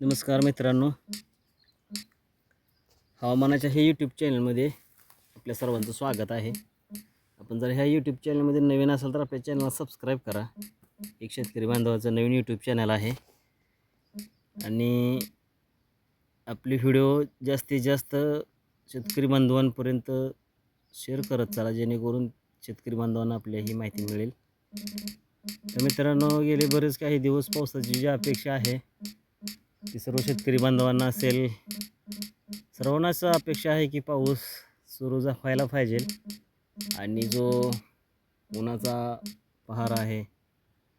नमस्कार मित्रांनो, हवामानाच्या हे यूट्यूब चॅनलमध्ये आपल्या सर्वांचं स्वागत आहे. आपण जर ह्या यूट्यूब चॅनलमध्ये नवीन असाल तर आपल्या चॅनलला सबस्क्राईब करा. एक शेतकरी बांधवाचं नवीन यूट्यूब चॅनल आहे आणि आपले व्हिडिओ जास्तीत जास्त शेतकरी बांधवांपर्यंत शेअर करत चला, जेणेकरून शेतकरी बांधवांना आपल्या ही माहिती मिळेल. तर मित्रांनो, गेले बरेच काही दिवस पावसाची जी अपेक्षा आहे ती सर्व शेतकरी बांधवांना असेल. सर्वांनाच अपेक्षा आहे की पाऊस सुरू व्हायला पाहिजे आणि जो उन्हाचा पहार आहे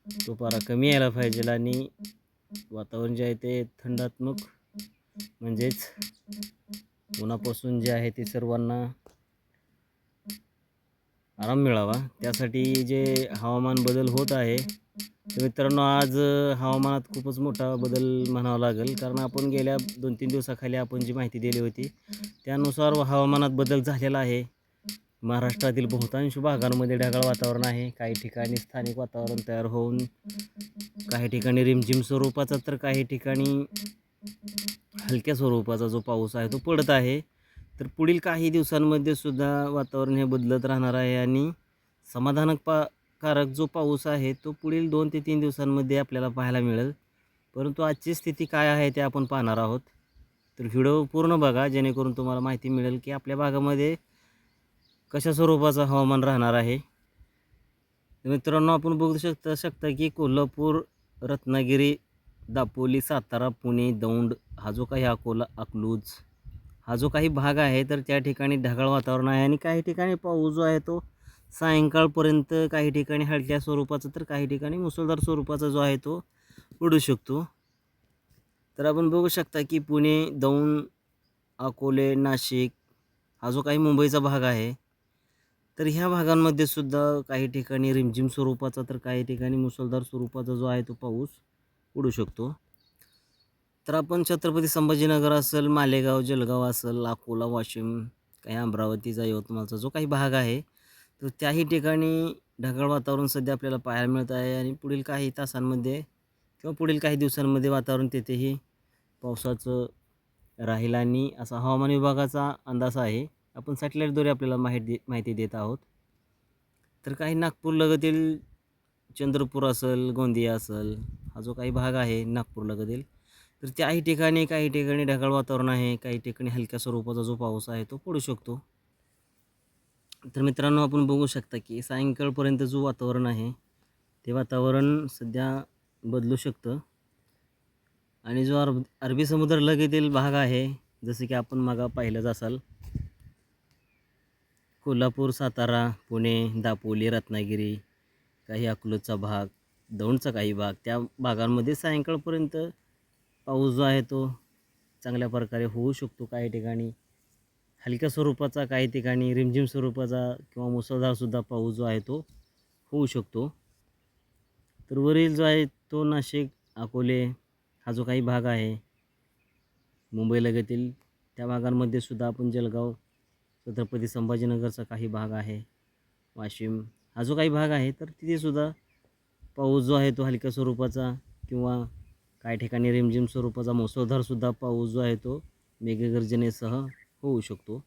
तो पारा कमी यायला पाहिजे आणि वातावरण जे आहे ते थंडात्मक, म्हणजेच उन्हापासून जे आहे ते सर्वांना आराम मिळावा, त्यासाठी जे हवामान बदल होत आहे. तर मित्रांनो, आज हवामानात खूपच मोठा बदल म्हणावा लागेल, कारण आपण गेल्या 2-3 दिवसाखाली आपण जी माहिती दिली होती त्यानुसार हवामानात बदल झालेला आहे. महाराष्ट्रातील बहुतांश भागांमध्ये ढगाळ वातावरण आहे. काही ठिकाणी स्थानिक वातावरण तयार होऊन काही ठिकाणी रिमझिम स्वरूपाचा तर काही ठिकाणी हलक्या स्वरूपाचा जो पाऊस आहे तो पडत आहे. तर पुढील काही दिवसांमध्ये सुद्धा वातावरण हे बदलत राहणार आहे आणि कारक जो पाऊस आहे तो पुढील 2 ते 3 दिवसांमध्ये आपल्याला पाहायला मिळेल. परंतु आजची स्थिती काय आहे ते आपण पाहणार आहोत. तर व्हिडिओ पूर्ण बघा, जेणेकरून तुम्हाला माहिती मिळेल की आपल्या भागामध्ये कशा स्वरूपाचं हवामान राहणार आहे. मित्रांनो, आपण बघू शकता की कोल्हापूर, रत्नागिरी, दापोली, सातारा, पुणे, दौंड, हा जो काही अकलूज हा जो काही भाग आहे तर त्या ठिकाणी ढगाळ वातावरण आहे आणि काही ठिकाणी पाऊस जो आहे तो सायंकाळपर्यंत, काही ठिकाणी हलक्या स्वरूपाचा तर काही ठिकाणी मुसळधार स्वरूपाचा जो आहे तो पडू शकतो. तर आपण बघू शकता की पुणे, दौंड, अकोले, नाशिक हा जो काही मुंबईचा भाग आहे तर ह्या भागांमध्ये सुद्धा काही ठिकाणी रिमझिम स्वरूपाचा तर काही ठिकाणी मुसळधार स्वरूपाचा जो आहे तो पाऊस पडू शकतो. तर आपण छत्रपती संभाजीनगर असेल, मालेगाव, जळगाव असेल, अकोला, वाशिम, काही अमरावतीचा, यवतमाळचा जो काही भाग आहे तर त्याही ठिकाणी ढगाळ वातावरण सध्या आपल्याला पाहायला मिळत आहे आणि पुढील काही तासांमध्ये किंवा पुढील काही दिवसांमध्ये वातावरण तेथेही पावसाचं राहील आणि असा हवामान विभागाचा अंदाज आहे. आपण सॅटेलाईटद्वारे आपल्याला माहिती देत आहोत. तर काही नागपूरलगतील चंद्रपूर असेल, गोंदिया असेल, हा जो काही भाग आहे नागपूरलगतील, तर त्याही ठिकाणी काही ठिकाणी ढगाळ वातावरण आहे, काही ठिकाणी हलक्या स्वरूपाचा जो पाऊस आहे तो पडू शकतो. तर मित्रांनो, आपण बघू शकता की सायंकाळपर्यंत जो वातावरण आहे ते वातावरण सध्या बदलू शकतं आणि जो अरबी समुद्र लगतील भाग आहे, जसं की आपण मागं पाहिलंच असाल, कोल्हापूर, सातारा, पुणे, दापोली, रत्नागिरी, काही अकलूजचा भाग, दौंडचा काही भाग, त्या भागांमध्ये सायंकाळपर्यंत पाऊस जो आहे तो चांगल्या प्रकारे होऊ शकतो. काही ठिकाणी हलक्या स्वरूपाचा, काही ठिकाणी रिमझिम स्वरूपाचा किंवा मुसळधारसुद्धा पाऊस जो आहे तो होऊ शकतो. तर वरील जो आहे तो नाशिक, अकोले हा जो काही भाग आहे मुंबईलगतील, त्या भागांमध्ये सुद्धा आपण जळगाव, छत्रपती संभाजीनगरचा काही भाग आहे, वाशिम हा जो काही भाग आहे तर तिथेसुद्धा पाऊस जो आहे तो हलक्या स्वरूपाचा किंवा काही ठिकाणी रिमझिम स्वरूपाचा मुसळधारसुद्धा पाऊस जो आहे तो मेघगर्जनेसह होऊ शकतो.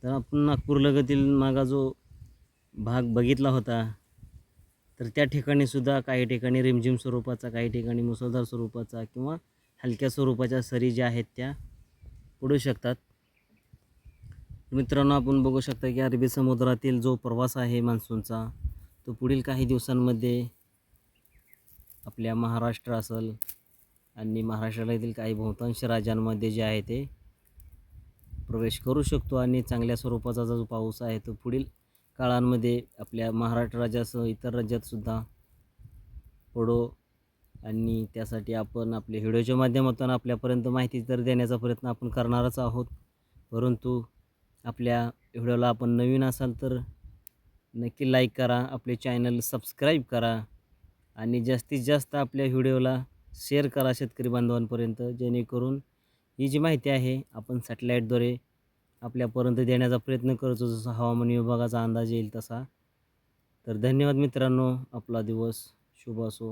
तर आपण नागपूरलगतील मागा जो भाग बघितला होता तर त्या ठिकाणीसुद्धा काही ठिकाणी रिमझिम स्वरूपाचा, काही ठिकाणी मुसळधार स्वरूपाचा किंवा हलक्या स्वरूपाच्या सरी ज्या आहेत त्या पडू शकतात. मित्रांनो, आपण बघू शकता की अरबी समुद्रातील जो प्रवास आहे मान्सूनचा तो पुढील काही दिवसांमध्ये आपल्या महाराष्ट्र असेल आणि महाराष्ट्रातील काही बहुतांश राज्यांमध्ये जे आहे ते प्रवेश करू शकतो आणि चांगल्या स्वरूपाचा जो पाऊस आहे तो पुढील काळांमध्ये आपल्या महाराष्ट्र राज्यासह इतर राज्यातसुद्धा पडो. आणि त्यासाठी आपण आपल्या व्हिडिओच्या माध्यमातून आपल्यापर्यंत माहिती तर देण्याचा प्रयत्न आपण करणारच आहोत. परंतु आपल्या व्हिडिओला आपण नवीन असाल तर नक्की लाईक करा, आपले चॅनल सबस्क्राईब करा आणि जास्तीत जास्त आपल्या व्हिडिओला शेअर करा शेतकरी बांधवांपर्यंत, जेणेकरून ही जी माहिती आहे आपण सॅटेलाईटद्वारे आपल्यापर्यंत देण्याचा प्रयत्न करतो, जसा हवामान विभागाचा अंदाज येईल तसा. तर धन्यवाद मित्रांनो, आपला दिवस शुभ असो.